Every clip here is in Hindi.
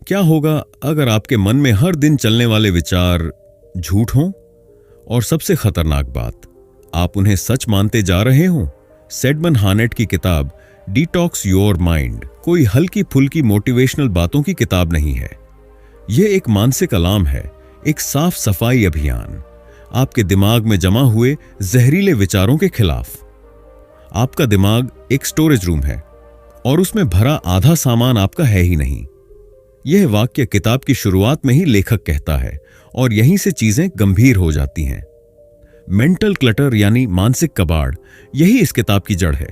क्या होगा अगर आपके मन में हर दिन चलने वाले विचार झूठ हों? और सबसे खतरनाक बात, आप उन्हें सच मानते जा रहे हों। सैडमन हार्नेट की किताब डिटॉक्स योर माइंड कोई हल्की फुल्की मोटिवेशनल बातों की किताब नहीं है। यह एक मानसिक अलार्म है, एक साफ सफाई अभियान आपके दिमाग में जमा हुए जहरीले विचारों के खिलाफ। आपका दिमाग एक स्टोरेज रूम है और उसमें भरा आधा सामान आपका है ही नहीं। यह वाक्य किताब की शुरुआत में ही लेखक कहता है और यहीं से चीजें गंभीर हो जाती हैं। मेंटल क्लटर यानी मानसिक कबाड़, यही इस किताब की जड़ है।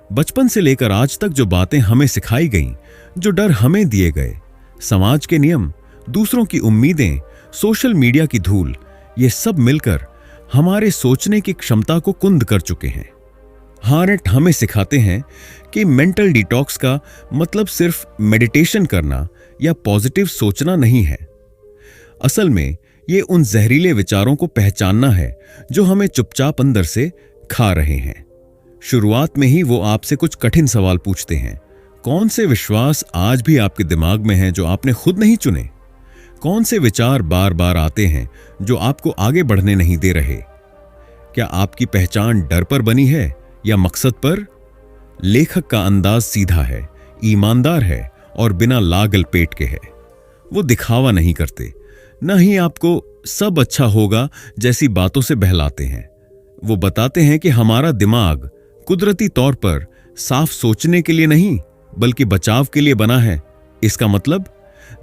बचपन से लेकर आज तक जो बातें हमें सिखाई गईं, जो डर हमें दिए गए, समाज के नियम, दूसरों की उम्मीदें, सोशल मीडिया की धूल, ये सब मिलकर हमारे सोचने की क्षमता को कुंद कर चुके हैं। हार्नेट हमें सिखाते हैं कि मेंटल डिटॉक्स का मतलब सिर्फ मेडिटेशन करना या पॉजिटिव सोचना नहीं है। असल में ये उन जहरीले विचारों को पहचानना है जो हमें चुपचाप अंदर से खा रहे हैं। शुरुआत में ही वो आपसे कुछ कठिन सवाल पूछते हैं। कौन से विश्वास आज भी आपके दिमाग में हैं जो आपने खुद नहीं चुने? कौन से विचार बार बार आते हैं जो आपको आगे बढ़ने नहीं दे रहे? क्या आपकी पहचान डर पर बनी है या मकसद पर? लेखक का अंदाज सीधा है, ईमानदार है और बिना लागल पेट के है। वो दिखावा नहीं करते, न ही आपको सब अच्छा होगा जैसी बातों से बहलाते हैं। वो बताते हैं कि हमारा दिमाग कुदरती तौर पर साफ सोचने के लिए नहीं बल्कि बचाव के लिए बना है। इसका मतलब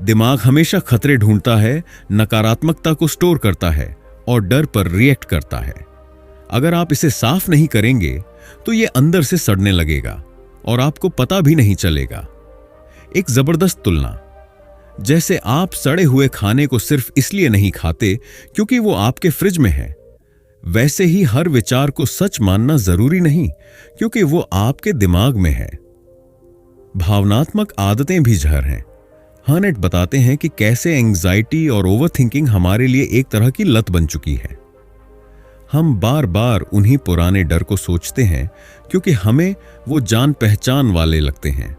दिमाग हमेशा खतरे ढूंढता है, नकारात्मकता को स्टोर करता है और डर पर रिएक्ट करता है। अगर आप इसे साफ नहीं करेंगे तो ये अंदर से सड़ने लगेगा और आपको पता भी नहीं चलेगा। एक जबरदस्त तुलना, जैसे आप सड़े हुए खाने को सिर्फ इसलिए नहीं खाते क्योंकि वो आपके फ्रिज में है, वैसे ही हर विचार को सच मानना जरूरी नहीं क्योंकि वो आपके दिमाग में है। भावनात्मक आदतें भी जहर हैं। हार्नेट बताते हैं कि कैसे एंजाइटी और ओवरथिंकिंग हमारे लिए एक तरह की लत बन चुकी है। हम बार बार उन्हीं पुराने डर को सोचते हैं क्योंकि हमें वो जान पहचान वाले लगते हैं।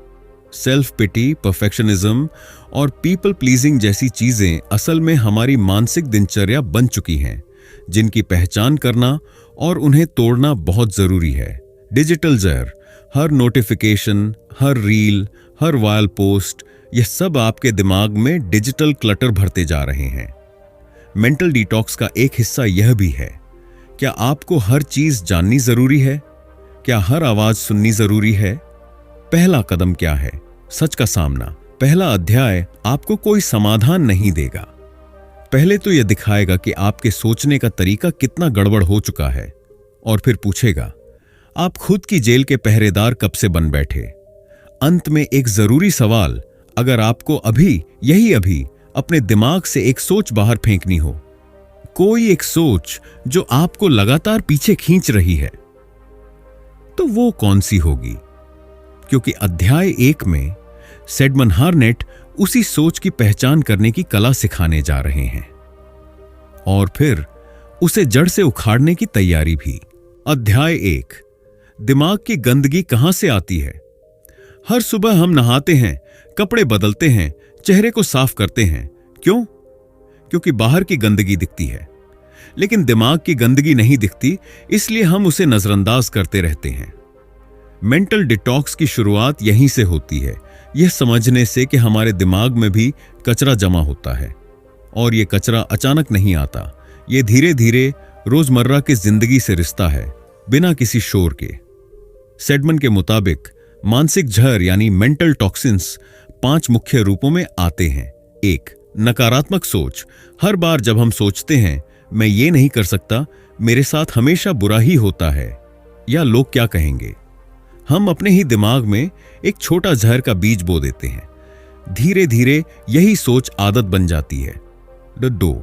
सेल्फ पिटी, परफेक्शनिज्म और पीपल प्लीजिंग जैसी चीजें असल में हमारी मानसिक दिनचर्या बन चुकी हैं, जिनकी पहचान करना और उन्हें तोड़ना बहुत जरूरी है। डिजिटल जहर, हर नोटिफिकेशन, हर रील, हर वायरल पोस्ट, यह सब आपके दिमाग में डिजिटल क्लटर भरते जा रहे हैं। मेंटल डिटॉक्स का एक हिस्सा यह भी है। क्या आपको हर चीज जाननी जरूरी है? क्या हर आवाज सुननी जरूरी है? पहला कदम क्या है? सच का सामना। पहला अध्याय आपको कोई समाधान नहीं देगा। पहले तो यह दिखाएगा कि आपके सोचने का तरीका कितना गड़बड़ हो चुका है और फिर पूछेगा, आप खुद की जेल के पहरेदार कब से बन बैठे? अंत में एक जरूरी सवाल, अगर आपको अभी अपने दिमाग से एक सोच बाहर फेंकनी हो, कोई एक सोच जो आपको लगातार पीछे खींच रही है, तो वो कौन सी होगी? क्योंकि अध्याय 1 में सैडमन हार्नेट उसी सोच की पहचान करने की कला सिखाने जा रहे हैं और फिर उसे जड़ से उखाड़ने की तैयारी भी। अध्याय 1, दिमाग की गंदगी कहां से आती है? हर सुबह हम नहाते हैं, कपड़े बदलते हैं, चेहरे को साफ करते हैं। क्यों? क्योंकि बाहर की गंदगी दिखती है, लेकिन दिमाग की गंदगी नहीं दिखती, इसलिए हम उसे नजरअंदाज करते रहते हैं। मेंटल डिटॉक्स की शुरुआत यहीं से होती है, यह समझने से कि हमारे दिमाग में भी कचरा जमा होता है और यह कचरा अचानक नहीं आता। यह धीरे धीरे रोजमर्रा की जिंदगी से रिश्ता है, बिना किसी शोर के। सैडमन के मुताबिक मानसिक जहर यानी मेंटल टॉक्सिन्स 5 मुख्य रूपों में आते हैं। 1, नकारात्मक सोच। हर बार जब हम सोचते हैं मैं ये नहीं कर सकता, मेरे साथ हमेशा बुरा ही होता है, या लोग क्या कहेंगे, हम अपने ही दिमाग में एक छोटा जहर का बीज बो देते हैं। धीरे धीरे यही सोच आदत बन जाती है। 2,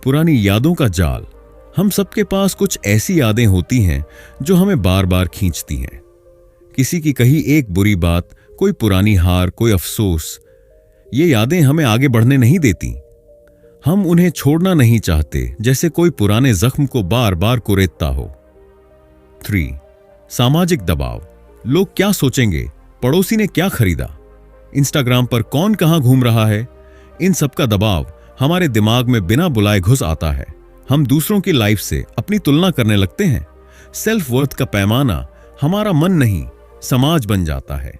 पुरानी यादों का जाल। हम सबके पास कुछ ऐसी यादें होती हैं जो हमें बार बार खींचती हैं। किसी की कही एक बुरी बात, कोई पुरानी हार, कोई अफसोस, ये यादें हमें आगे बढ़ने नहीं देती। हम उन्हें छोड़ना नहीं चाहते, जैसे कोई पुराने जख्म को बार बार कुरेदता हो। 3, सामाजिक दबाव। लोग क्या सोचेंगे, पड़ोसी ने क्या खरीदा, इंस्टाग्राम पर कौन कहां घूम रहा है, इन सब का दबाव हमारे दिमाग में बिना बुलाए घुस आता है। हम दूसरों की लाइफ से अपनी तुलना करने लगते हैं। सेल्फ वर्थ का पैमाना हमारा मन नहीं, समाज बन जाता है।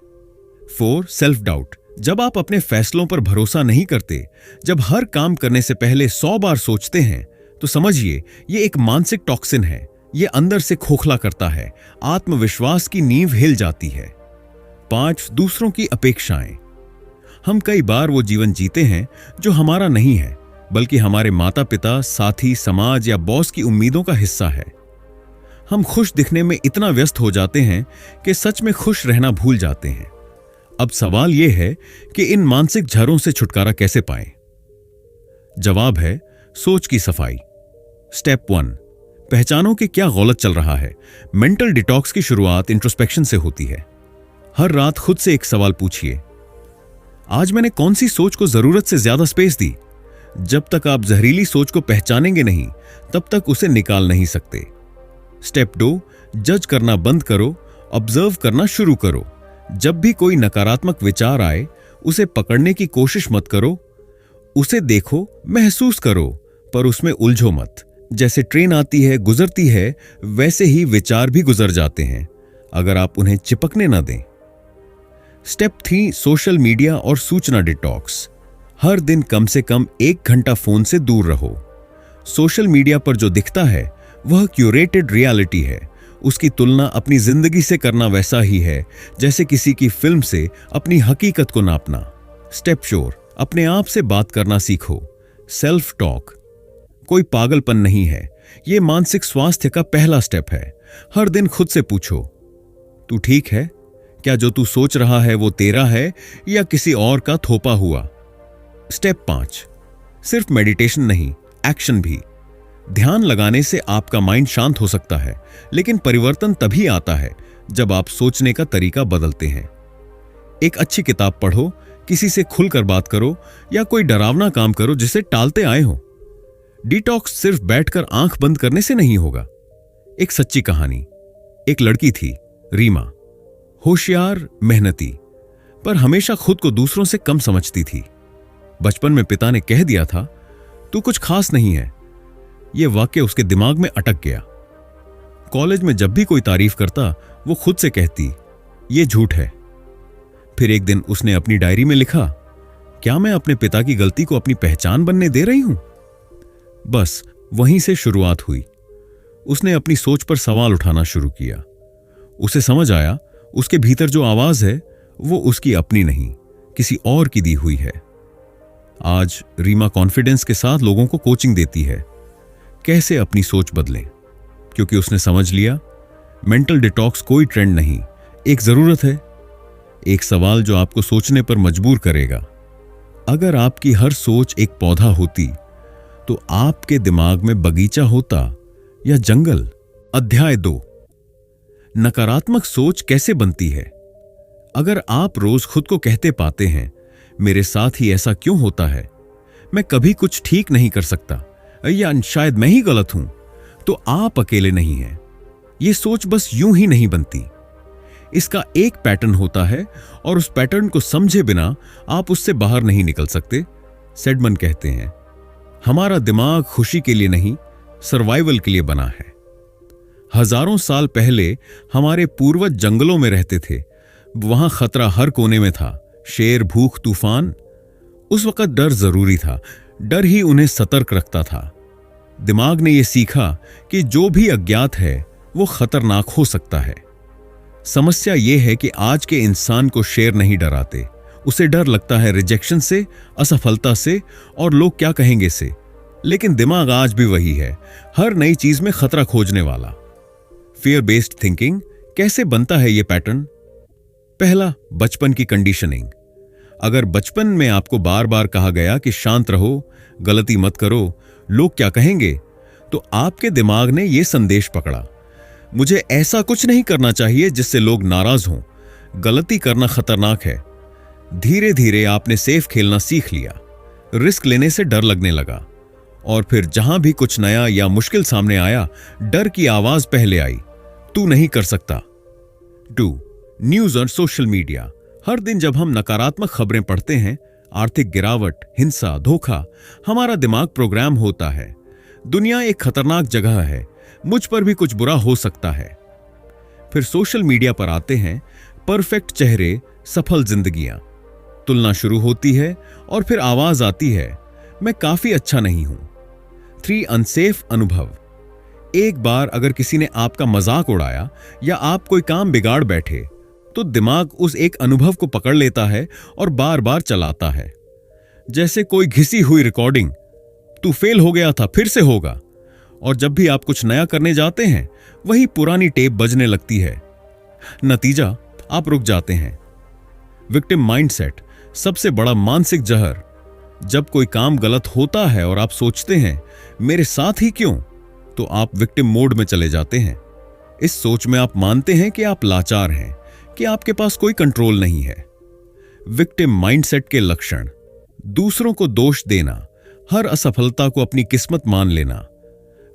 4. Self doubt. जब आप अपने फैसलों पर भरोसा नहीं करते, जब हर काम करने से पहले 100 बार सोचते हैं, तो समझिए ये एक मानसिक टॉक्सिन है। ये अंदर से खोखला करता है, आत्मविश्वास की नींव हिल जाती है। 5. दूसरों की अपेक्षाएं। हम कई बार वो जीवन जीते हैं जो हमारा नहीं है, बल्कि हमारे माता पिता, साथी, समाज या बॉस की उम्मीदों का हिस्सा है। हम खुश दिखने में इतना व्यस्त हो जाते हैं कि सच में खुश रहना भूल जाते हैं। अब सवाल यह है कि इन मानसिक झरों से छुटकारा कैसे पाएं? जवाब है सोच की सफाई। स्टेप 1, पहचानो कि क्या गलत चल रहा है। मेंटल डिटॉक्स की शुरुआत इंट्रोस्पेक्शन से होती है। हर रात खुद से एक सवाल पूछिए, आज मैंने कौन सी सोच को जरूरत से ज्यादा स्पेस दी? जब तक आप जहरीली सोच को पहचानेंगे नहीं, तब तक उसे निकाल नहीं सकते। स्टेप 2, जज करना बंद करो, ऑब्जर्व करना शुरू करो। जब भी कोई नकारात्मक विचार आए, उसे पकड़ने की कोशिश मत करो। उसे देखो, महसूस करो, पर उसमें उलझो मत। जैसे ट्रेन आती है, गुजरती है, वैसे ही विचार भी गुजर जाते हैं, अगर आप उन्हें चिपकने न दें। स्टेप 3, सोशल मीडिया और सूचना डिटॉक्स। हर दिन कम से कम 1 घंटा फोन से दूर रहो। सोशल मीडिया पर जो दिखता है वह क्यूरेटेड रियलिटी है। उसकी तुलना अपनी जिंदगी से करना वैसा ही है जैसे किसी की फिल्म से अपनी हकीकत को नापना। स्टेप 4, अपने आप से बात करना सीखो। सेल्फ टॉक कोई पागलपन नहीं है, यह मानसिक स्वास्थ्य का पहला स्टेप है। हर दिन खुद से पूछो, तू ठीक है? क्या जो तू सोच रहा है वो तेरा है या किसी और का थोपा हुआ? स्टेप 5, सिर्फ मेडिटेशन नहीं, एक्शन भी। ध्यान लगाने से आपका माइंड शांत हो सकता है, लेकिन परिवर्तन तभी आता है जब आप सोचने का तरीका बदलते हैं। एक अच्छी किताब पढ़ो, किसी से खुलकर बात करो, या कोई डरावना काम करो जिसे टालते आए हो। डिटॉक्स सिर्फ बैठकर आंख बंद करने से नहीं होगा। एक सच्ची कहानी। एक लड़की थी, रीमा, होशियार, मेहनती, पर हमेशा खुद को दूसरों से कम समझती थी। बचपन में पिता ने कह दिया था, तू कुछ खास नहीं है। यह वाक्य उसके दिमाग में अटक गया। कॉलेज में जब भी कोई तारीफ करता, वो खुद से कहती, यह झूठ है। फिर एक दिन उसने अपनी डायरी में लिखा, क्या मैं अपने पिता की गलती को अपनी पहचान बनने दे रही हूं? बस वहीं से शुरुआत हुई। उसने अपनी सोच पर सवाल उठाना शुरू किया। उसे समझ आया, उसके भीतर जो आवाज है वो उसकी अपनी नहीं, किसी और की दी हुई है। आज रीमा कॉन्फिडेंस के साथ लोगों को कोचिंग देती है, कैसे अपनी सोच बदलें, क्योंकि उसने समझ लिया मेंटल डिटॉक्स कोई ट्रेंड नहीं, एक जरूरत है। एक सवाल जो आपको सोचने पर मजबूर करेगा। अगर आपकी हर सोच एक पौधा होती तो आपके दिमाग में बगीचा होता या जंगल? अध्याय 2, नकारात्मक सोच कैसे बनती है। अगर आप रोज खुद को कहते पाते हैं, मेरे साथ ही ऐसा क्यों होता है, मैं कभी कुछ ठीक नहीं कर सकता, या शायद मैं ही गलत हूं, तो आप अकेले नहीं हैं। यह सोच बस यूं ही नहीं बनती। इसका एक पैटर्न होता है और उस पैटर्न को समझे बिना आप उससे बाहर नहीं निकल सकते। सेडमन कहते हैं, हमारा दिमाग खुशी के लिए नहीं, सर्वाइवल के लिए बना है। हजारों साल पहले हमारे पूर्वज जंगलों में रहते थे। वहां खतरा हर कोने में था, शेर, भूख, तूफान। उस वक्त डर जरूरी था, डर ही उन्हें सतर्क रखता था। दिमाग ने यह सीखा कि जो भी अज्ञात है वो खतरनाक हो सकता है। समस्या यह है कि आज के इंसान को शेर नहीं डराते, उसे डर लगता है रिजेक्शन से, असफलता से और लोग क्या कहेंगे से। लेकिन दिमाग आज भी वही है, हर नई चीज में खतरा खोजने वाला। फियर बेस्ड थिंकिंग कैसे बनता है यह पैटर्न? पहला, बचपन की कंडीशनिंग। अगर बचपन में आपको बार बार कहा गया कि शांत रहो, गलती मत करो, लोग क्या कहेंगे, तो आपके दिमाग ने यह संदेश पकड़ा, मुझे ऐसा कुछ नहीं करना चाहिए जिससे लोग नाराज हों, गलती करना खतरनाक है। धीरे धीरे आपने सेफ खेलना सीख लिया, रिस्क लेने से डर लगने लगा, और फिर जहां भी कुछ नया या मुश्किल सामने आया, डर की आवाज पहले आई, तू नहीं कर सकता। 2, न्यूज और सोशल मीडिया। हर दिन जब हम नकारात्मक खबरें पढ़ते हैं, आर्थिक गिरावट, हिंसा, धोखा, हमारा दिमाग प्रोग्राम होता है, दुनिया एक खतरनाक जगह है, मुझ पर भी कुछ बुरा हो सकता है। फिर सोशल मीडिया पर आते हैं परफेक्ट चेहरे, सफल जिंदगियां। तुलना शुरू होती है और फिर आवाज आती है, मैं काफी अच्छा नहीं हूं। 3 अनसेफ अनुभव। एक बार अगर किसी ने आपका मजाक उड़ाया या आप कोई काम बिगाड़ बैठे, तो दिमाग उस एक अनुभव को पकड़ लेता है और बार बार चलाता है, जैसे कोई घिसी हुई रिकॉर्डिंग। तू फेल हो गया था, फिर से होगा। और जब भी आप कुछ नया करने जाते हैं, वही पुरानी टेप बजने लगती है। नतीजा, आप रुक जाते हैं। विक्टिम माइंडसेट सबसे बड़ा मानसिक जहर। जब कोई काम गलत होता है और आप सोचते हैं, मेरे साथ ही क्यों, तो आप विक्टिम मोड में चले जाते हैं। इस सोच में आप मानते हैं कि आप लाचार हैं, कि आपके पास कोई कंट्रोल नहीं है। विक्टिम माइंडसेट के लक्षण: दूसरों को दोष देना, हर असफलता को अपनी किस्मत मान लेना,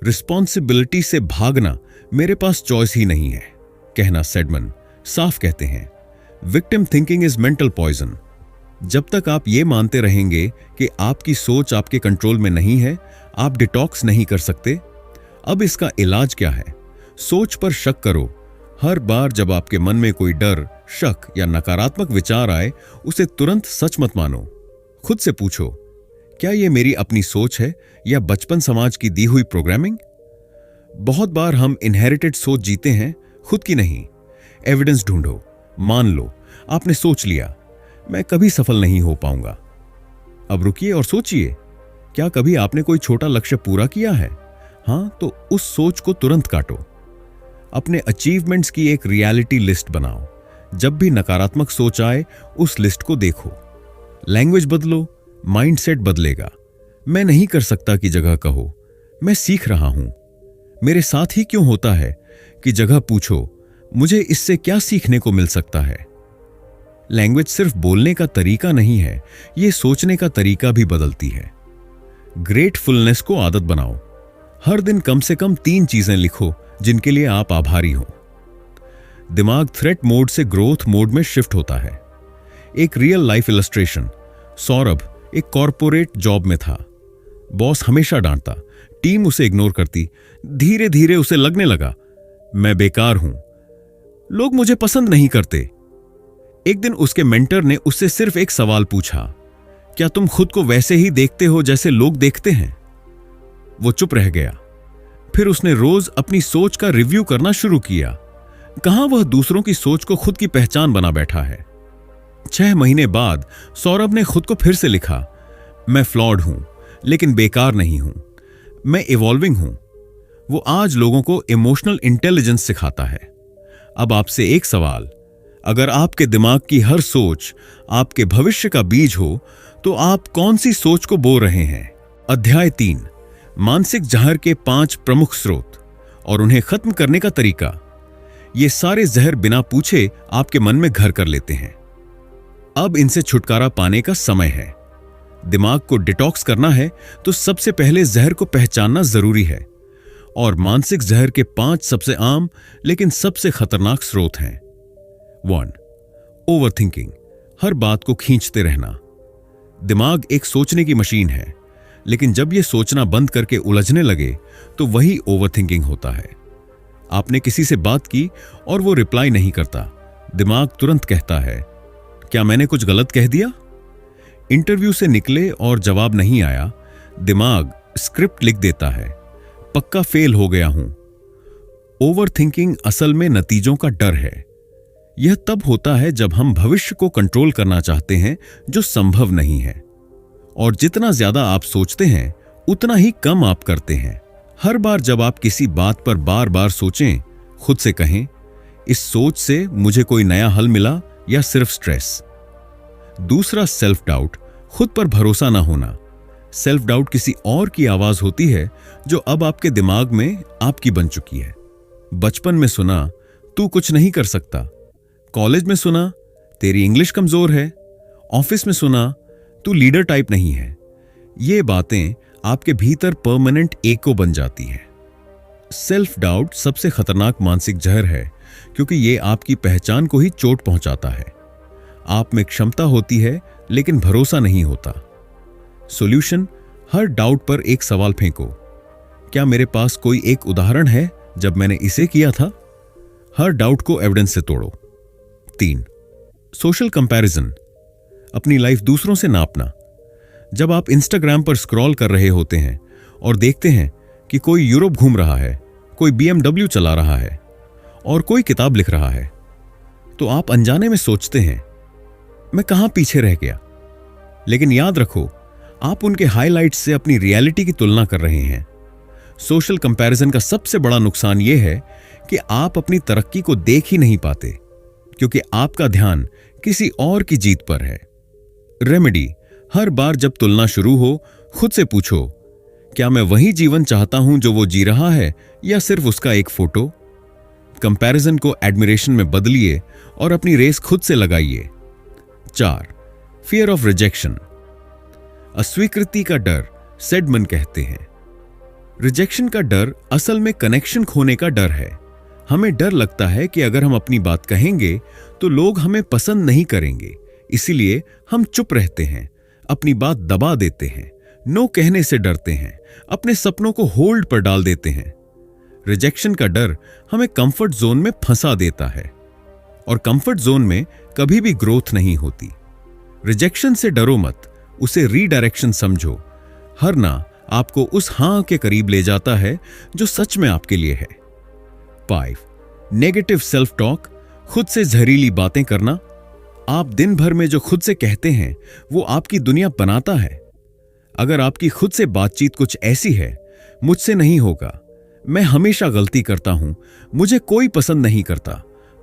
रिस्पॉन्सिबिलिटी से भागना, मेरे पास चॉइस ही नहीं है कहना। सेडमन साफ कहते हैं, victim thinking is mental poison. जब तक आप ये मानते रहेंगे कि आपकी सोच आपके कंट्रोल में नहीं है, आप डिटॉक्स नहीं कर सकते। अब इसका इलाज क्या है? सोच पर शक करो। हर बार जब आपके मन में कोई डर, शक या नकारात्मक विचार आए, उसे तुरंत सच मत मानो। खुद से पूछो, क्या यह मेरी अपनी सोच है या बचपन समाज की दी हुई प्रोग्रामिंग? बहुत बार हम इनहेरिटेड सोच जीते हैं, खुद की नहीं। एविडेंस ढूंढो। मान लो आपने सोच लिया, मैं कभी सफल नहीं हो पाऊंगा। अब रुकिए और सोचिए, क्या कभी आपने कोई छोटा लक्ष्य पूरा किया है? हां, तो उस सोच को तुरंत काटो। अपने अचीवमेंट्स की एक रियलिटी लिस्ट बनाओ। जब भी नकारात्मक सोच आए, उस लिस्ट को देखो। लैंग्वेज बदलो, माइंडसेट बदलेगा। मैं नहीं कर सकता की जगह कहो, मैं सीख रहा हूं। मेरे साथ ही क्यों होता है कि जगह पूछो, मुझे इससे क्या सीखने को मिल सकता है। लैंग्वेज सिर्फ बोलने का तरीका नहीं है, यह सोचने का तरीका भी बदलती है। ग्रेटफुलनेस को आदत बनाओ। हर दिन कम से कम 3 चीजें लिखो जिनके लिए आप आभारी हो। दिमाग थ्रेट मोड से ग्रोथ मोड में शिफ्ट होता है। एक रियल लाइफ इलस्ट्रेशन। सौरभ एक कॉर्पोरेट जॉब में था। बॉस हमेशा डांटता, टीम उसे इग्नोर करती। धीरे धीरे उसे लगने लगा, मैं बेकार हूं, लोग मुझे पसंद नहीं करते। एक दिन उसके मेंटर ने उससे सिर्फ एक सवाल पूछा, क्या तुम खुद को वैसे ही देखते हो जैसे लोग देखते हैं? वो चुप रह गया। फिर उसने रोज अपनी सोच का रिव्यू करना शुरू किया। कहां वह दूसरों की सोच को खुद की पहचान बना बैठा है। 6 महीने बाद सौरभ ने खुद को फिर से लिखा, मैं फ्लॉड हूं, लेकिन बेकार नहीं हूं, मैं इवॉल्विंग हूं। वो आज लोगों को इमोशनल इंटेलिजेंस सिखाता है। अब आपसे एक सवाल, अगर आपके दिमाग की हर सोच आपके भविष्य का बीज हो, तो आप कौन सी सोच को बो रहे हैं? अध्याय 3, मानसिक जहर के 5 प्रमुख स्रोत और उन्हें खत्म करने का तरीका। ये सारे जहर बिना पूछे आपके मन में घर कर लेते हैं। अब इनसे छुटकारा पाने का समय है। दिमाग को डिटॉक्स करना है तो सबसे पहले जहर को पहचानना जरूरी है। और मानसिक जहर के 5 सबसे आम लेकिन सबसे खतरनाक स्रोत हैं। 1. ओवरथिंकिंग, हर बात को खींचते रहना। दिमाग एक सोचने की मशीन है, लेकिन जब यह सोचना बंद करके उलझने लगे तो वही ओवरथिंकिंग होता है। आपने किसी से बात की और वो रिप्लाई नहीं करता, दिमाग तुरंत कहता है, क्या मैंने कुछ गलत कह दिया? इंटरव्यू से निकले और जवाब नहीं आया, दिमाग स्क्रिप्ट लिख देता है, पक्का फेल हो गया हूं। ओवरथिंकिंग असल में नतीजों का डर है। यह तब होता है जब हम भविष्य को कंट्रोल करना चाहते हैं, जो संभव नहीं है। और जितना ज्यादा आप सोचते हैं, उतना ही कम आप करते हैं। हर बार जब आप किसी बात पर बार बार सोचें, खुद से कहें, इस सोच से मुझे कोई नया हल मिला या सिर्फ स्ट्रेस। दूसरा, सेल्फ डाउट, खुद पर भरोसा ना होना। सेल्फ डाउट किसी और की आवाज होती है जो अब आपके दिमाग में आपकी बन चुकी है। बचपन में सुना, तू कुछ नहीं कर सकता। कॉलेज में सुना, तेरी इंग्लिश कमजोर है। ऑफिस में सुना, तू लीडर टाइप नहीं है। ये बातें आपके भीतर परमानेंट एको बन जाती हैं। सेल्फ डाउट सबसे खतरनाक मानसिक जहर है, क्योंकि ये आपकी पहचान को ही चोट पहुंचाता है। आप में क्षमता होती है लेकिन भरोसा नहीं होता। सॉल्यूशन, हर डाउट पर एक सवाल फेंको। क्या मेरे पास कोई एक उदाहरण है जब मैंने इसे किया था? हर डाउट को एविडेंस से तोड़ो। 3, सोशल कंपैरिजन, अपनी लाइफ दूसरों से नापना। जब आप इंस्टाग्राम पर स्क्रॉल कर रहे होते हैं और देखते हैं कि कोई यूरोप घूम रहा है, कोई BMW चला रहा है और कोई किताब लिख रहा है, तो आप अनजाने में सोचते हैं, मैं कहां पीछे रह गया। लेकिन याद रखो, आप उनके हाइलाइट्स से अपनी रियलिटी की तुलना कर रहे हैं। सोशल कंपैरिजन का सबसे बड़ा नुकसान यह है कि आप अपनी तरक्की को देख ही नहीं पाते, क्योंकि आपका ध्यान किसी और की जीत पर है। रेमेडी, हर बार जब तुलना शुरू हो, खुद से पूछो, क्या मैं वही जीवन चाहता हूं जो वो जी रहा है, या सिर्फ उसका एक फोटो? कंपैरिजन को एडमिरेशन में बदलिए और अपनी रेस खुद से लगाइए। 4, फियर ऑफ रिजेक्शन, अस्वीकृति का डर, सेडमन कहते हैं। रिजेक्शन का डर असल में कनेक्शन खोने का डर है। हमें डर लगता है कि अगर हम अपनी बात कहेंगे तो लोग हमें पसंद नहीं करेंगे, इसीलिए हम चुप रहते हैं, अपनी बात दबा देते हैं, नो कहने से डरते हैं, अपने सपनों को होल्ड पर डाल देते हैं। रिजेक्शन का डर हमें कंफर्ट जोन में फंसा देता है, और कंफर्ट जोन में कभी भी ग्रोथ नहीं होती। रिजेक्शन से डरो मत, उसे रीडायरेक्शन समझो। हर ना आपको उस हां के करीब ले जाता है जो सच में आपके लिए है। 5, नेगेटिव सेल्फ टॉक, खुद से जहरीली बातें करना। आप दिन भर में जो खुद से कहते हैं वो आपकी दुनिया बनाता है। अगर आपकी खुद से बातचीत कुछ ऐसी है, मुझसे नहीं होगा, मैं हमेशा गलती करता हूं, मुझे कोई पसंद नहीं करता,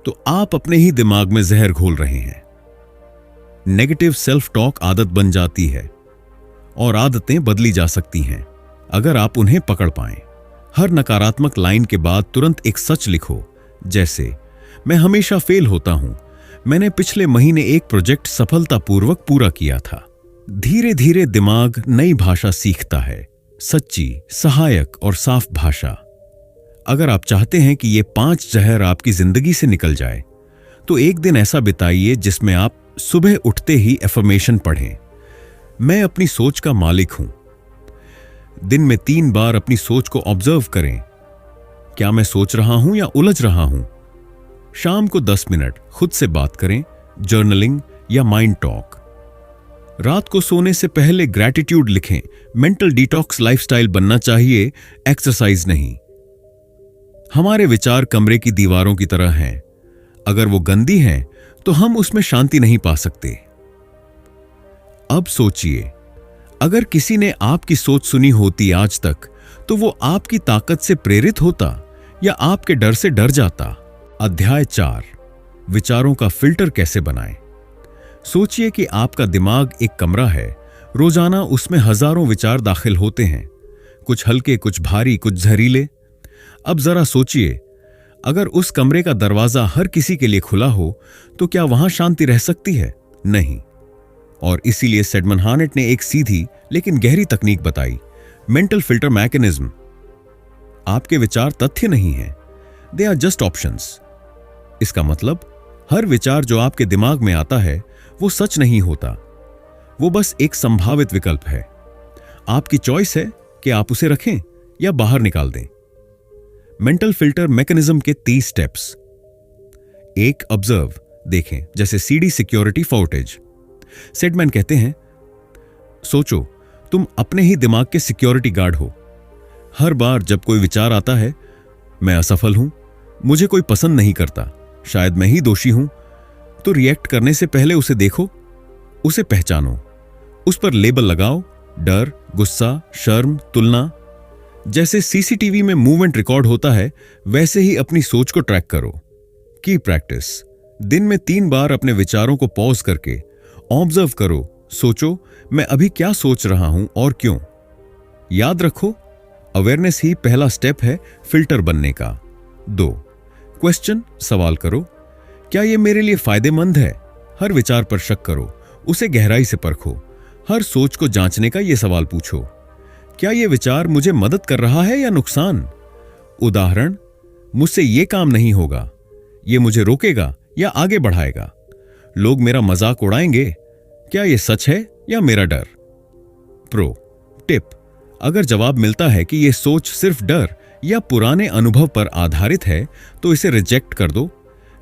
तो आप अपने ही दिमाग में जहर घोल रहे हैं। नेगेटिव सेल्फ टॉक आदत बन जाती है, और आदतें बदली जा सकती हैं अगर आप उन्हें पकड़ पाएं। हर नकारात्मक लाइन के बाद तुरंत एक सच लिखो, जैसे मैं हमेशा फेल होता हूं, मैंने पिछले महीने एक प्रोजेक्ट सफलतापूर्वक पूरा किया था। धीरे धीरे दिमाग नई भाषा सीखता है, सच्ची, सहायक और साफ भाषा। अगर आप चाहते हैं कि ये 5 जहर आपकी जिंदगी से निकल जाए, तो एक दिन ऐसा बिताइए जिसमें आप सुबह उठते ही एफर्मेशन पढ़ें, मैं अपनी सोच का मालिक हूं। दिन में 3 बार अपनी सोच को ऑब्जर्व करें, क्या मैं सोच रहा हूं या उलझ रहा हूं। शाम को 10 मिनट खुद से बात करें, जर्नलिंग या माइंड टॉक। रात को सोने से पहले ग्रैटिट्यूड लिखें। मेंटल डिटॉक्स लाइफस्टाइल बनना चाहिए, एक्सरसाइज नहीं। हमारे विचार कमरे की दीवारों की तरह हैं, अगर वो गंदी हैं तो हम उसमें शांति नहीं पा सकते। अब सोचिए, अगर किसी ने आपकी सोच सुनी होती आज तक, तो वो आपकी ताकत से प्रेरित होता या आपके डर से डर जाता। अध्याय 4, विचारों का फिल्टर कैसे बनाएं। सोचिए कि आपका दिमाग एक कमरा है, रोजाना उसमें हजारों विचार दाखिल होते हैं, कुछ हल्के, कुछ भारी, कुछ जहरीले। अब जरा सोचिए, अगर उस कमरे का दरवाजा हर किसी के लिए खुला हो तो क्या वहां शांति रह सकती है? नहीं। और इसीलिए सेडमन हार्नेट ने एक सीधी लेकिन गहरी तकनीक बताई, मेंटल फिल्टर मैकेनिज्म। आपके विचार तथ्य नहीं हैं, दे आर जस्ट ऑप्शंस। इसका मतलब हर विचार जो आपके दिमाग में आता है वो सच नहीं होता, वो बस एक संभावित विकल्प है। आपकी चॉइस है कि आप उसे रखें या बाहर निकाल दें। मेंटल फिल्टर मैकेनिज्म के 30 स्टेप्स। 1, ऑब्जर्व, देखें, जैसे सीडी सिक्योरिटी फुटेज। सेडमैन कहते हैं, सोचो तुम अपने ही दिमाग के सिक्योरिटी गार्ड हो। हर बार जब कोई विचार आता है, मैं असफल हूं, मुझे कोई पसंद नहीं करता, शायद मैं ही दोषी हूं, तो रिएक्ट करने से पहले उसे देखो, उसे पहचानो, उस पर लेबल लगाओ, डर, गुस्सा, शर्म, तुलना। जैसे सीसीटीवी में मूवमेंट रिकॉर्ड होता है, वैसे ही अपनी सोच को ट्रैक करो। की प्रैक्टिस, दिन में 3 बार अपने विचारों को पॉज करके ऑब्जर्व करो, सोचो मैं अभी क्या सोच रहा हूं और क्यों। याद रखो, अवेयरनेस ही पहला स्टेप है फिल्टर बनने का। 2, क्वेश्चन, सवाल करो, क्या यह मेरे लिए फायदेमंद है? हर विचार पर शक करो, उसे गहराई से परखो। हर सोच को जांचने का यह सवाल पूछो, क्या यह विचार मुझे मदद कर रहा है या नुकसान? उदाहरण, मुझसे यह काम नहीं होगा, यह मुझे रोकेगा या आगे बढ़ाएगा। लोग मेरा मजाक उड़ाएंगे? क्या ये सच है या मेरा डर? प्रो टिप: अगर जवाब मिलता है कि यह सोच सिर्फ डर या पुराने अनुभव पर आधारित है तो इसे रिजेक्ट कर दो।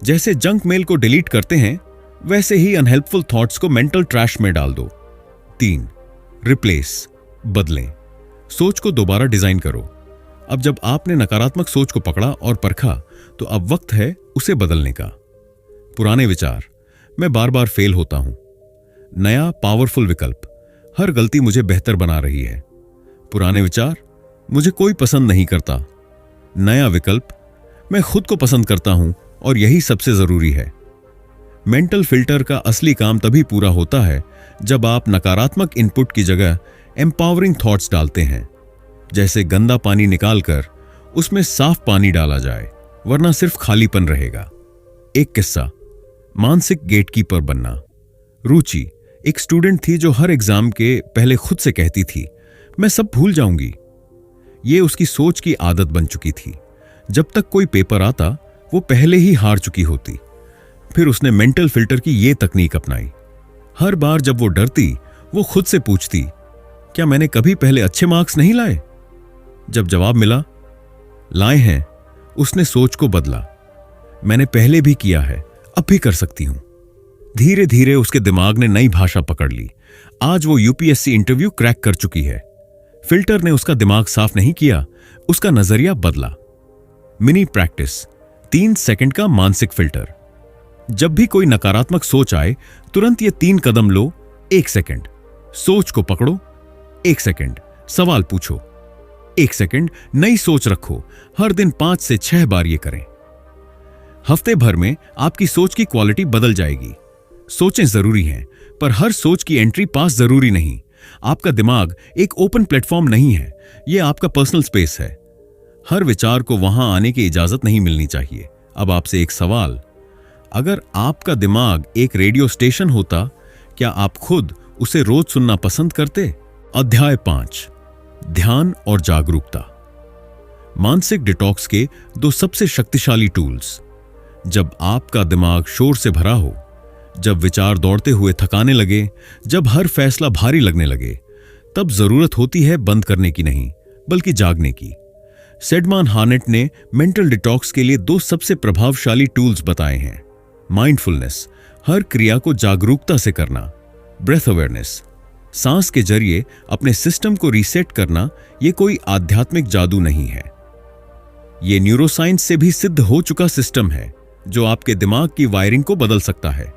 जैसे जंक मेल को डिलीट करते हैं, वैसे ही अनहेल्पफुल थॉट्स को मेंटल ट्रैश में डाल दो। 3. रिप्लेस: बदलें। सोच को दोबारा डिजाइन करो। अब जब आपने नकारात्मक सोच को पकड़ा और परखा, तो अब वक्त है उसे बदलने का। पुराने विचार: मैं बार बार फेल होता हूं। नया पावरफुल विकल्प: हर गलती मुझे बेहतर बना रही है। पुराने विचार: मुझे कोई पसंद नहीं करता। नया विकल्प: मैं खुद को पसंद करता हूं और यही सबसे जरूरी है। मेंटल फिल्टर का असली काम तभी पूरा होता है जब आप नकारात्मक इनपुट की जगह एम्पावरिंग थॉट्स डालते हैं। जैसे गंदा पानी निकालकर उसमें साफ पानी डाला जाए, वरना सिर्फ खालीपन रहेगा। एक किस्सा: मानसिक गेटकीपर बनना। रुचि एक स्टूडेंट थी जो हर एग्जाम के पहले खुद से कहती थी, मैं सब भूल जाऊंगी। ये उसकी सोच की आदत बन चुकी थी। जब तक कोई पेपर आता, वो पहले ही हार चुकी होती। फिर उसने मेंटल फिल्टर की ये तकनीक अपनाई। हर बार जब वो डरती, वो खुद से पूछती, क्या मैंने कभी पहले अच्छे मार्क्स नहीं लाए? जब जवाब मिला, लाए हैं, उसने सोच को बदला। मैंने पहले भी किया है, अब भी कर सकती हूं। धीरे धीरे उसके दिमाग ने नई भाषा पकड़ ली। आज वो यूपीएससी इंटरव्यू क्रैक कर चुकी है। फिल्टर ने उसका दिमाग साफ नहीं किया, उसका नजरिया बदला। मिनी प्रैक्टिस: 3 सेकंड का मानसिक फिल्टर। जब भी कोई नकारात्मक सोच आए, तुरंत ये 3 कदम लो। 1 सेकंड सोच को पकड़ो, 1 सेकंड सवाल पूछो, 1 सेकंड नई सोच रखो। हर दिन 5 से 6 बार ये करें। हफ्ते भर में आपकी सोच की क्वालिटी बदल जाएगी। सोचें जरूरी हैं, पर हर सोच की एंट्री पास जरूरी नहीं। आपका दिमाग एक ओपन प्लेटफॉर्म नहीं है, यह आपका पर्सनल स्पेस है। हर विचार को वहां आने की इजाजत नहीं मिलनी चाहिए। अब आपसे एक सवाल: अगर आपका दिमाग एक रेडियो स्टेशन होता, क्या आप खुद उसे रोज सुनना पसंद करते? अध्याय 5: ध्यान और जागरूकता। मानसिक डिटॉक्स के 2 सबसे शक्तिशाली टूल्स। जब आपका दिमाग शोर से भरा हो, जब विचार दौड़ते हुए थकाने लगे, जब हर फैसला भारी लगने लगे, तब जरूरत होती है बंद करने की नहीं, बल्कि जागने की। सेडमान हार्नेट ने मेंटल डिटॉक्स के लिए 2 सबसे प्रभावशाली टूल्स बताए हैं। माइंडफुलनेस: हर क्रिया को जागरूकता से करना। ब्रेथ अवेयरनेस: सांस के जरिए अपने सिस्टम को रीसेट करना। यह कोई आध्यात्मिक जादू नहीं है, यह न्यूरोसाइंस से भी सिद्ध हो चुका सिस्टम है जो आपके दिमाग की वायरिंग को बदल सकता है।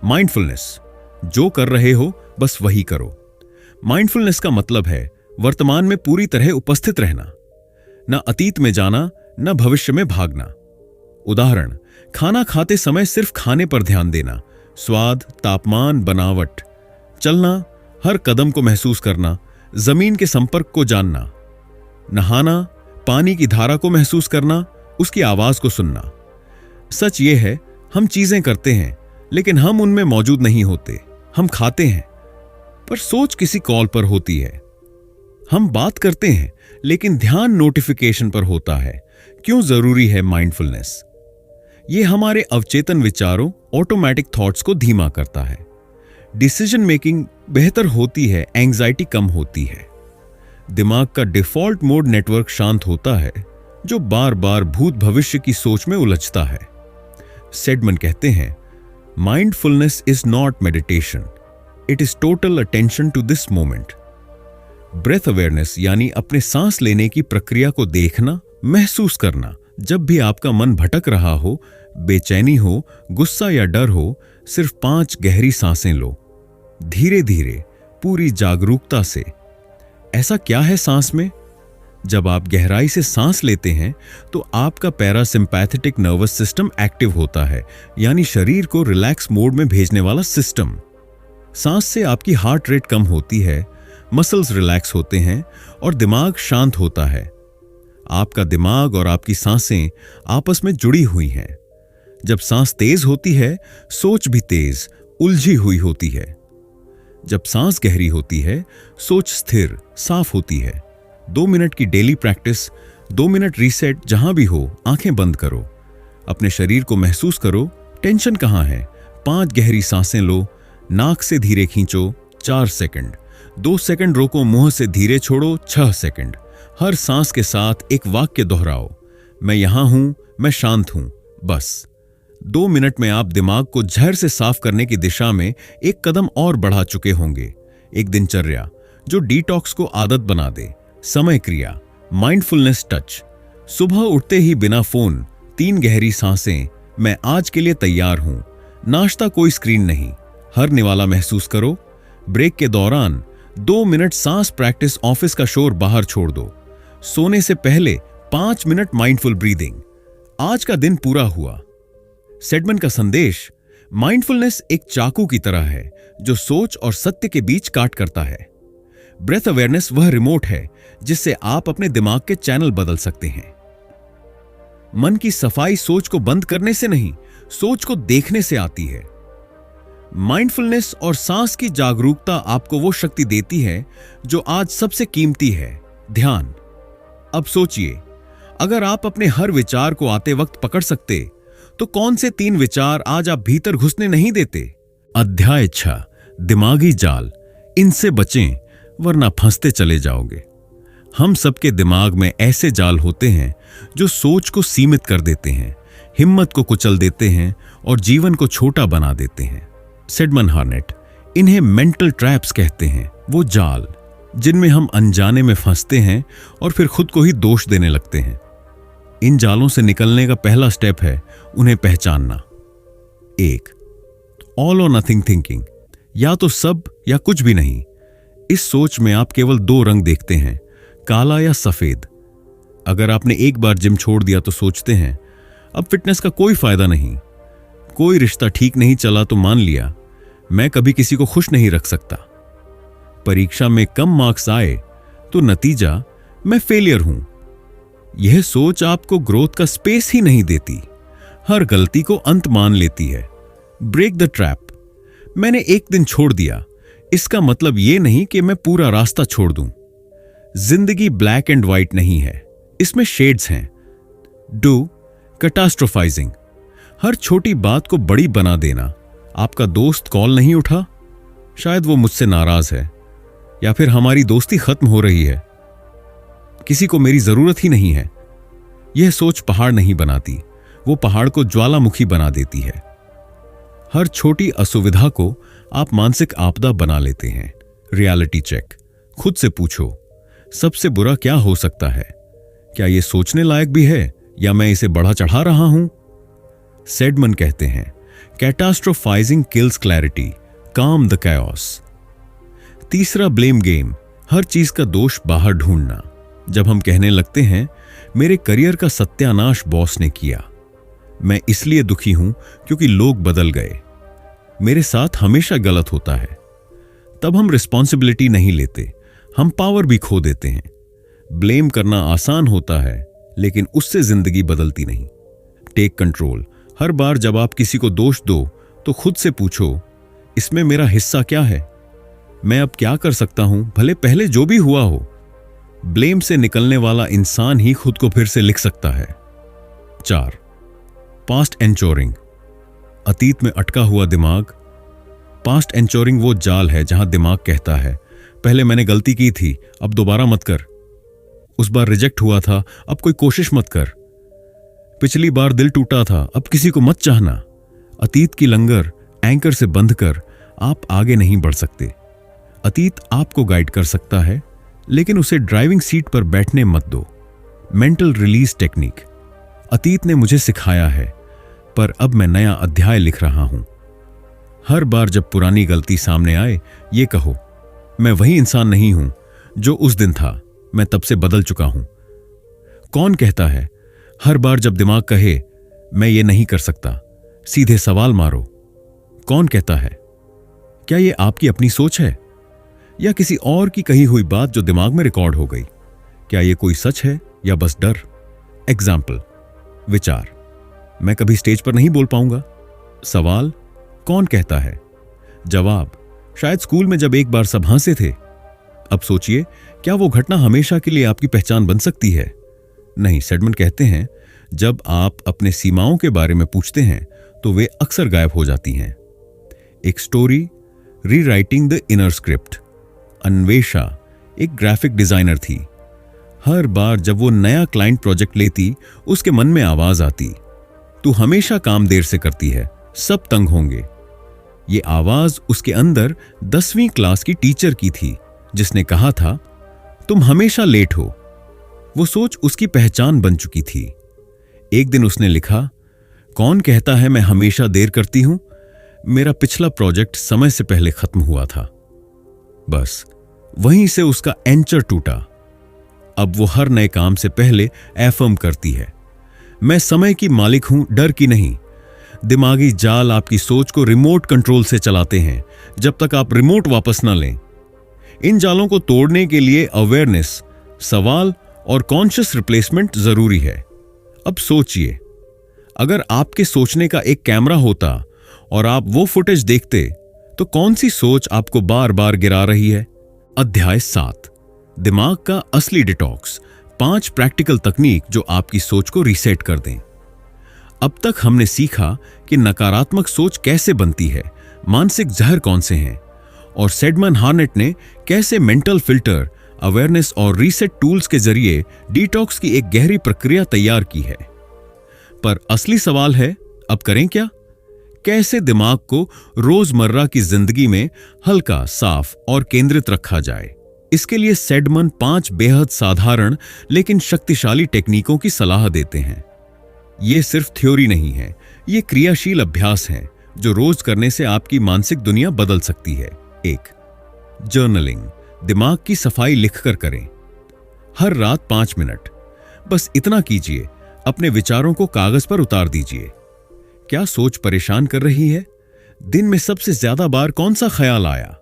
माइंडफुलनेस: जो कर रहे हो बस वही करो। माइंडफुलनेस का मतलब है वर्तमान में पूरी तरह उपस्थित रहना, न अतीत में जाना, न भविष्य में भागना। उदाहरण: खाना खाते समय सिर्फ खाने पर ध्यान देना, स्वाद, तापमान, बनावट। चलना: हर कदम को महसूस करना, जमीन के संपर्क को जानना। नहाना: पानी की धारा को महसूस करना, उसकी आवाज को सुनना। सच ये है, हम चीजें करते हैं, लेकिन हम उनमें मौजूद नहीं होते। हम खाते हैं, पर सोच किसी कॉल पर होती है। हम बात करते हैं, लेकिन ध्यान नोटिफिकेशन पर होता है। क्यों जरूरी है माइंडफुलनेस? यह हमारे अवचेतन विचारों, ऑटोमेटिक थॉट्स को धीमा करता है। डिसीजन मेकिंग बेहतर होती है, एंग्जाइटी कम होती है। दिमाग का डिफॉल्ट मोड नेटवर्क शांत होता है, जो बार बार भूत भविष्य की सोच में उलझता है। सेडमन कहते हैं, mindfulness is not meditation, it is total attention to this moment. Breath awareness यानी अपने सांस लेने की प्रक्रिया को देखना, महसूस करना। जब भी आपका मन भटक रहा हो, बेचैनी हो, गुस्सा या डर हो, सिर्फ 5 गहरी सांसें लो, धीरे धीरे, पूरी जागरूकता से। ऐसा क्या है सांस में? जब आप गहराई से सांस लेते हैं तो आपका पैरासिम्पैथेटिक नर्वस सिस्टम एक्टिव होता है, यानी शरीर को रिलैक्स मोड में भेजने वाला सिस्टम। सांस से आपकी हार्ट रेट कम होती है, मसल्स रिलैक्स होते हैं और दिमाग शांत होता है। आपका दिमाग और आपकी सांसें आपस में जुड़ी हुई हैं। जब सांस तेज होती है, सोच भी तेज, उलझी हुई होती है। जब सांस गहरी होती है, सोच स्थिर, साफ होती है। 2 मिनट की डेली प्रैक्टिस, 2 मिनट रीसेट। जहां भी हो, आंखें बंद करो, अपने शरीर को महसूस करो। टेंशन कहां है? 5 गहरी सांसें लो, नाक से धीरे खींचो 4 सेकंड, 2 सेकंड रोको, मुंह से धीरे छोड़ो 6 सेकंड। हर सांस के साथ एक वाक्य दोहराओ, मैं यहां हूं, मैं शांत हूं, बस। 2 मिनट में आप दिमाग को जहर से साफ करने की दिशा में एक कदम और बढ़ा चुके होंगे। एक दिनचर्या जो डिटॉक्स को आदत बना दे। समय क्रिया, माइंडफुलनेस टच। सुबह उठते ही बिना फोन 3 गहरी सांसें, मैं आज के लिए तैयार हूं। नाश्ता कोई स्क्रीन नहीं, हर निवाला महसूस करो। ब्रेक के दौरान 2 मिनट सांस प्रैक्टिस, ऑफिस का शोर बाहर छोड़ दो। सोने से पहले 5 मिनट माइंडफुल ब्रीदिंग। आज का दिन पूरा हुआ। सेडमन का संदेश, माइंडफुलनेस एक चाकू की तरह है जो सोच और सत्य के बीच काट करता है। ब्रेथ अवेयरनेस वह रिमोट है जिससे आप अपने दिमाग के चैनल बदल सकते हैं। मन की सफाई सोच को बंद करने से नहीं, सोच को देखने से आती है। माइंडफुलनेस और सांस की जागरूकता आपको वो शक्ति देती है जो आज सबसे कीमती है, ध्यान। अब सोचिए, अगर आप अपने हर विचार को आते वक्त पकड़ सकते तो कौन से 3 विचार आज आप भीतर घुसने नहीं देते? अध्याय 6, दिमागी जाल। इनसे बचें वरना फंसते चले जाओगे। हम सबके दिमाग में ऐसे जाल होते हैं जो सोच को सीमित कर देते हैं, हिम्मत को कुचल देते हैं और जीवन को छोटा बना देते हैं। सेडमन हार्नेट इन्हें मेंटल ट्रैप्स कहते हैं, वो जाल जिनमें हम अनजाने में फंसते हैं और फिर खुद को ही दोष देने लगते हैं। इन जालों से निकलने का पहला स्टेप है उन्हें पहचानना। 1, ऑल और नथिंग थिंकिंग, या तो सब या कुछ भी नहीं। इस सोच में आप केवल 2 रंग देखते हैं, काला या सफेद। अगर आपने एक बार जिम छोड़ दिया तो सोचते हैं अब फिटनेस का कोई फायदा नहीं। कोई रिश्ता ठीक नहीं चला तो मान लिया मैं कभी किसी को खुश नहीं रख सकता। परीक्षा में कम मार्क्स आए तो नतीजा मैं फेलियर हूं। यह सोच आपको ग्रोथ का स्पेस ही नहीं देती, हर गलती को अंत मान लेती है। Break the trap. मैंने एक दिन छोड़ दिया, इसका मतलब यह नहीं कि मैं पूरा रास्ता छोड़ दूं। जिंदगी ब्लैक एंड व्हाइट नहीं है, इसमें शेड्स हैं। डू कैटास्ट्रोफाइजिंग, हर छोटी बात को बड़ी बना देना। आपका दोस्त कॉल नहीं उठा, शायद वो मुझसे नाराज है, या फिर हमारी दोस्ती खत्म हो रही है, किसी को मेरी जरूरत ही नहीं है। यह सोच पहाड़ नहीं बनाती, वो पहाड़ को ज्वालामुखी बना देती है। हर छोटी असुविधा को आप मानसिक आपदा बना लेते हैं। रियलिटी चेक, खुद से पूछो सबसे बुरा क्या हो सकता है? क्या यह सोचने लायक भी है या मैं इसे बढ़ा चढ़ा रहा हूं? सेडमन कहते हैं, कैटास्ट्रोफाइजिंग किल्स क्लैरिटी, काम द कैओस। तीसरा, ब्लेम गेम, हर चीज का दोष बाहर ढूंढना। जब हम कहने लगते हैं मेरे करियर का सत्यानाश बॉस ने किया, मैं इसलिए दुखी हूं क्योंकि लोग बदल गए, मेरे साथ हमेशा गलत होता है, तब हम रिस्पॉन्सिबिलिटी नहीं लेते, हम पावर भी खो देते हैं। ब्लेम करना आसान होता है लेकिन उससे जिंदगी बदलती नहीं। टेक कंट्रोल, हर बार जब आप किसी को दोष दो तो खुद से पूछो इसमें मेरा हिस्सा क्या है? मैं अब क्या कर सकता हूं, भले पहले जो भी हुआ हो। ब्लेम से निकलने वाला इंसान ही खुद को फिर से लिख सकता है। 4, पास्ट एंचोरिंग, अतीत में अटका हुआ दिमाग। पास्ट एंचोरिंग वो जाल है जहां दिमाग कहता है पहले मैंने गलती की थी, अब दोबारा मत कर। उस बार रिजेक्ट हुआ था, अब कोई कोशिश मत कर। पिछली बार दिल टूटा था, अब किसी को मत चाहना। अतीत की लंगर एंकर से बंध कर आप आगे नहीं बढ़ सकते। अतीत आपको गाइड कर सकता है लेकिन उसे ड्राइविंग सीट पर बैठने मत दो। मेंटल रिलीज टेक्निक, अतीत ने मुझे सिखाया है पर अब मैं नया अध्याय लिख रहा हूं। हर बार जब पुरानी गलती सामने आए ये कहो मैं वही इंसान नहीं हूं जो उस दिन था, मैं तब से बदल चुका हूं। कौन कहता है? हर बार जब दिमाग कहे मैं ये नहीं कर सकता, सीधे सवाल मारो, कौन कहता है? क्या ये आपकी अपनी सोच है या किसी और की कही हुई बात जो दिमाग में रिकॉर्ड हो गई? क्या ये कोई सच है या बस डर? एग्जाम्पल, विचार, मैं कभी स्टेज पर नहीं बोल पाऊंगा। सवाल, कौन कहता है? जवाब, शायद स्कूल में जब एक बार सब हंसे थे। अब सोचिए, क्या वो घटना हमेशा के लिए आपकी पहचान बन सकती है? नहीं। सेडमन कहते हैं जब आप अपने सीमाओं के बारे में पूछते हैं तो वे अक्सर गायब हो जाती हैं। एक story, rewriting the inner script. Anvesha एक ग्राफिक डिजाइनर थी। हर बार जब वो नया क्लाइंट प्रोजेक्ट लेती, उसके मन में आवाज आती, तू हमेशा काम देर से करती है, सब तंग होंगे। ये आवाज उसके अंदर 10वीं क्लास की टीचर की थी, जिसने कहा था, तुम हमेशा लेट हो। वो सोच उसकी पहचान बन चुकी थी। एक दिन उसने लिखा, कौन कहता है मैं हमेशा देर करती हूं? मेरा पिछला प्रोजेक्ट समय से पहले खत्म हुआ था। बस वहीं से उसका एंचर टूटा। अब वो हर नए काम से पहले एफर्म करती है, मैं समय की मालिक हूं, डर की नहीं। दिमागी जाल आपकी सोच को रिमोट कंट्रोल से चलाते हैं जब तक आप रिमोट वापस ना लें। इन जालों को तोड़ने के लिए अवेयरनेस, सवाल और कॉन्शियस रिप्लेसमेंट जरूरी है। अब सोचिए, अगर आपके सोचने का एक कैमरा होता और आप वो फुटेज देखते, तो कौन सी सोच आपको बार बार गिरा रही है? अध्याय 7, दिमाग का असली डिटॉक्स, 5 प्रैक्टिकल तकनीक जो आपकी सोच को रीसेट कर दें। अब तक हमने सीखा कि नकारात्मक सोच कैसे बनती है, मानसिक जहर कौन से हैं, और सेडमन हार्नेट ने कैसे मेंटल फिल्टर, अवेयरनेस और रीसेट टूल्स के जरिए डिटॉक्स की एक गहरी प्रक्रिया तैयार की है। पर असली सवाल है, अब करें क्या? कैसे दिमाग को रोजमर्रा की जिंदगी में हल्का, साफ और केंद्रित रखा जाए? इसके लिए सेडमन 5 बेहद साधारण लेकिन शक्तिशाली टेक्निकों की सलाह देते हैं। ये सिर्फ थ्योरी नहीं है, ये क्रियाशील अभ्यास हैं जो रोज करने से आपकी मानसिक दुनिया बदल सकती है। 1, जर्नलिंग, दिमाग की सफाई लिखकर करें। हर रात 5 मिनट, बस इतना कीजिए, अपने विचारों को कागज पर उतार दीजिए। क्या सोच परेशान कर रही है? दिन में सबसे ज्यादा बार कौन सा ख्याल आया?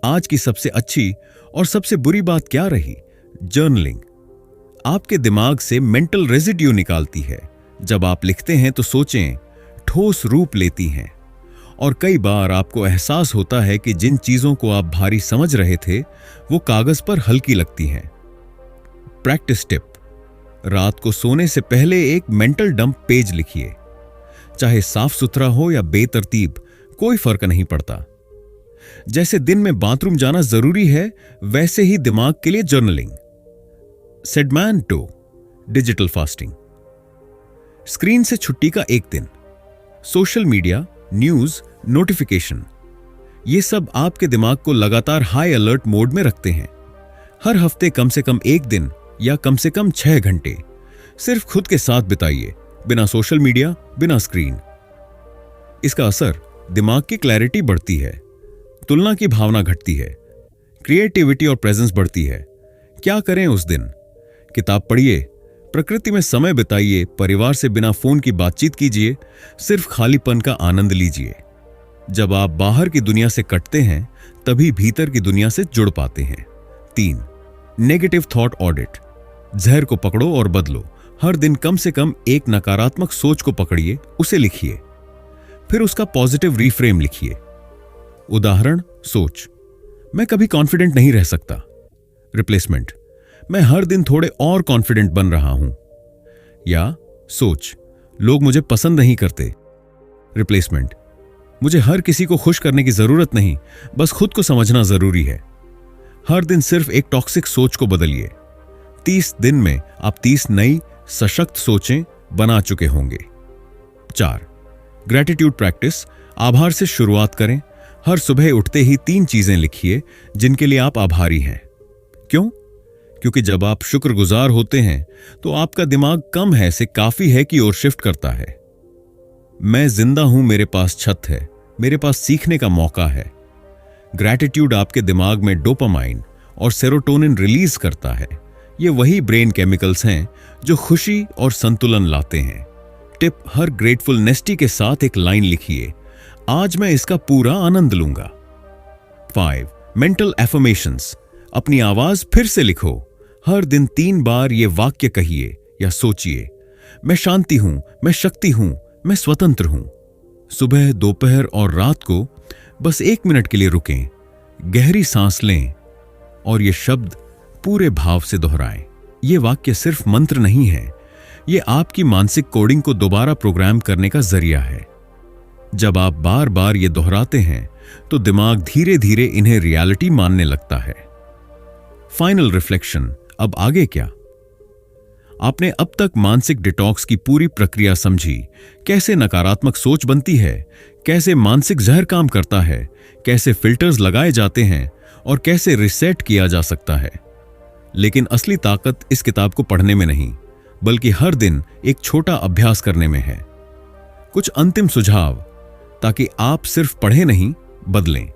आज की सबसे अच्छी और सबसे बुरी बात क्या रही? जर्नलिंग आपके दिमाग से मेंटल रेजिड्यू निकालती है। जब आप लिखते हैं तो सोचें ठोस रूप लेती हैं, और कई बार आपको एहसास होता है कि जिन चीजों को आप भारी समझ रहे थे, वो कागज पर हल्की लगती हैं। प्रैक्टिस टिप, रात को सोने से पहले एक मेंटल डंप पेज लिखिए। चाहे साफ सुथरा हो या बेतरतीब, कोई फर्क नहीं पड़ता। जैसे दिन में बाथरूम जाना जरूरी है, वैसे ही दिमाग के लिए जर्नलिंग। सेडमैन 2, डिजिटल फास्टिंग, स्क्रीन से छुट्टी का एक दिन। सोशल मीडिया, न्यूज, नोटिफिकेशन, ये सब आपके दिमाग को लगातार हाई अलर्ट मोड में रखते हैं। हर हफ्ते कम से कम एक दिन या कम से कम 6 घंटे सिर्फ खुद के साथ बिताइए, बिना सोशल मीडिया, बिना स्क्रीन। इसका असर, दिमाग की क्लैरिटी बढ़ती है, तुलना की भावना घटती है, क्रिएटिविटी और प्रेजेंस बढ़ती है। क्या करें उस दिन? किताब पढ़िए, प्रकृति में समय बिताइए, परिवार से बिना फोन की बातचीत कीजिए, सिर्फ खालीपन का आनंद लीजिए। जब आप बाहर की दुनिया से कटते हैं, तभी भीतर की दुनिया से जुड़ पाते हैं। 3, नेगेटिव थॉट ऑडिट, जहर को पकड़ो और बदलो। हर दिन कम से कम एक नकारात्मक सोच को पकड़िए, उसे लिखिए, फिर उसका पॉजिटिव रीफ्रेम लिखिए। उदाहरण, सोच, मैं कभी कॉन्फिडेंट नहीं रह सकता। रिप्लेसमेंट, मैं हर दिन थोड़े और कॉन्फिडेंट बन रहा हूं। या सोच, लोग मुझे पसंद नहीं करते। रिप्लेसमेंट, मुझे हर किसी को खुश करने की जरूरत नहीं, बस खुद को समझना जरूरी है। हर दिन सिर्फ एक टॉक्सिक सोच को बदलिए। 30 दिन में आप 30 नई सशक्त सोचें बना चुके होंगे। 4, ग्रैटिट्यूड प्रैक्टिस, आभार से शुरुआत करें। हर सुबह उठते ही 3 चीजें लिखिए जिनके लिए आप आभारी हैं। क्यों? क्योंकि जब आप शुक्रगुजार होते हैं तो आपका दिमाग कम है से काफी है की ओर शिफ्ट करता है। मैं जिंदा हूं, मेरे पास छत है, मेरे पास सीखने का मौका है। ग्रैटिट्यूड आपके दिमाग में डोपामाइन और सेरोटोनिन रिलीज करता है। ये वही ब्रेन केमिकल्स हैं जो खुशी और संतुलन लाते हैं। टिप, हर ग्रेटफुल नेस्टी के साथ एक लाइन लिखिए, आज मैं इसका पूरा आनंद लूंगा। 5, मेंटल एफर्मेशंस, अपनी आवाज फिर से लिखो। हर दिन 3 बार ये वाक्य कहिए या सोचिए, मैं शांति हूं, मैं शक्ति हूं, मैं स्वतंत्र हूं। सुबह, दोपहर और रात को बस 1 मिनट के लिए रुकें, गहरी सांस लें और ये शब्द पूरे भाव से दोहराएं। ये वाक्य सिर्फ मंत्र नहीं है, ये आपकी मानसिक कोडिंग को दोबारा प्रोग्राम करने का जरिया है। जब आप बार बार ये दोहराते हैं तो दिमाग धीरे धीरे इन्हें रियलिटी मानने लगता है। फाइनल रिफ्लेक्शन, अब आगे क्या? आपने अब तक मानसिक डिटॉक्स की पूरी प्रक्रिया समझी, कैसे नकारात्मक सोच बनती है, कैसे मानसिक जहर काम करता है, कैसे फिल्टर्स लगाए जाते हैं और कैसे रिसेट किया जा सकता है। लेकिन असली ताकत इस किताब को पढ़ने में नहीं, बल्कि हर दिन एक छोटा अभ्यास करने में है। कुछ अंतिम सुझाव, ताकि आप सिर्फ पढ़े नहीं, बदलें।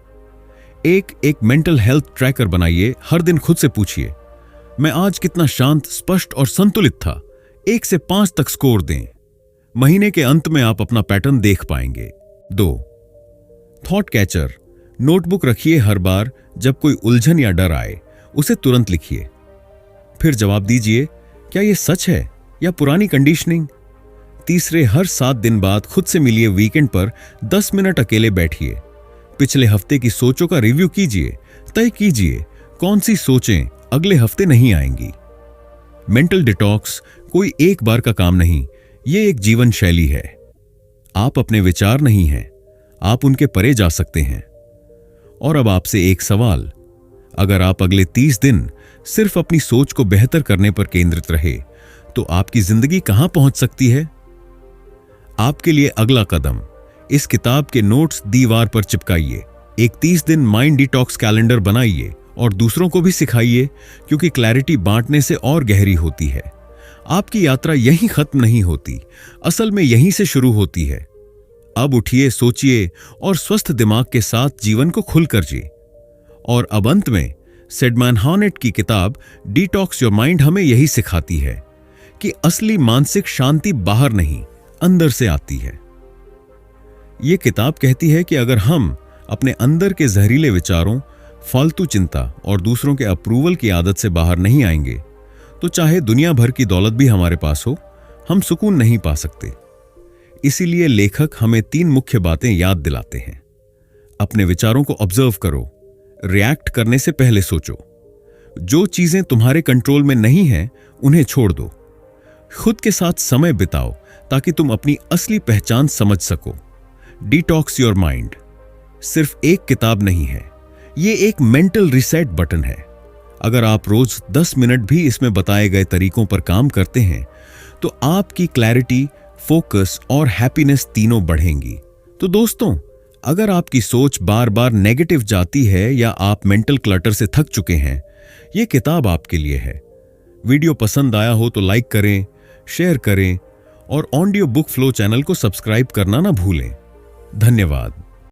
एक मेंटल हेल्थ ट्रैकर बनाइए। हर दिन खुद से पूछिए, मैं आज कितना शांत, स्पष्ट और संतुलित था। 1 से 5 तक स्कोर दें। महीने के अंत में आप अपना पैटर्न देख पाएंगे। 2. थॉट कैचर, नोटबुक रखिए। हर बार जब कोई उलझन या डर आए, उसे तुरंत लिखिए। फिर जवाब दीजिए, क्या यह सच है या पुरानी कंडीशनिंग? 3. हर 7 दिन बाद खुद से मिलिए। वीकेंड पर 10 मिनट अकेले बैठिए। पिछले हफ्ते की सोचों का रिव्यू कीजिए। तय कीजिए कौन सी सोचें अगले हफ्ते नहीं आएंगी। मेंटल डिटॉक्स कोई एक बार का काम नहीं, ये एक जीवन शैली है। आप अपने विचार नहीं हैं, आप उनके परे जा सकते हैं। और अब आपसे एक सवाल, अगर आप अगले 30 दिन सिर्फ अपनी सोच को बेहतर करने पर केंद्रित रहे, तो आपकी जिंदगी कहां पहुंच सकती है? आपके लिए अगला कदम, इस किताब के नोट्स दीवार पर चिपकाइए। एक 30 दिन माइंड डिटॉक्स कैलेंडर बनाइए और दूसरों को भी सिखाइए, क्योंकि क्लैरिटी बांटने से और गहरी होती है। आपकी यात्रा यहीं खत्म नहीं होती, असल में यहीं से शुरू होती है। अब उठिए, सोचिए और स्वस्थ दिमाग के साथ जीवन को खुलकर जिए। और अब अंत में सेडमैन हॉनेट की किताब डिटॉक्स योर माइंड हमें यही सिखाती है कि असली मानसिक शांति बाहर नहीं, अंदर से आती है। यह किताब कहती है कि अगर हम अपने अंदर के जहरीले विचारों, फालतू चिंता और दूसरों के अप्रूवल की आदत से बाहर नहीं आएंगे, तो चाहे दुनिया भर की दौलत भी हमारे पास हो, हम सुकून नहीं पा सकते। इसीलिए लेखक हमें 3 मुख्य बातें याद दिलाते हैं। अपने विचारों को ऑब्जर्व करो, रिएक्ट करने से पहले सोचो। जो चीजें तुम्हारे कंट्रोल में नहीं हैं, उन्हें छोड़ दो। खुद के साथ समय बिताओ ताकि तुम अपनी असली पहचान समझ सको। डिटॉक्स योर माइंड सिर्फ एक किताब नहीं है, ये एक मेंटल रीसेट बटन है। अगर आप रोज 10 मिनट भी इसमें बताए गए तरीकों पर काम करते हैं, तो आपकी क्लैरिटी, फोकस और हैप्पीनेस तीनों बढ़ेंगी। तो दोस्तों, अगर आपकी सोच बार बार नेगेटिव जाती है या आप मेंटल क्लटर से थक चुके हैं, यह किताब आपके लिए है। वीडियो पसंद आया हो तो लाइक करें, शेयर करें और ऑडियो बुक फ्लो चैनल को सब्सक्राइब करना ना भूलें। धन्यवाद।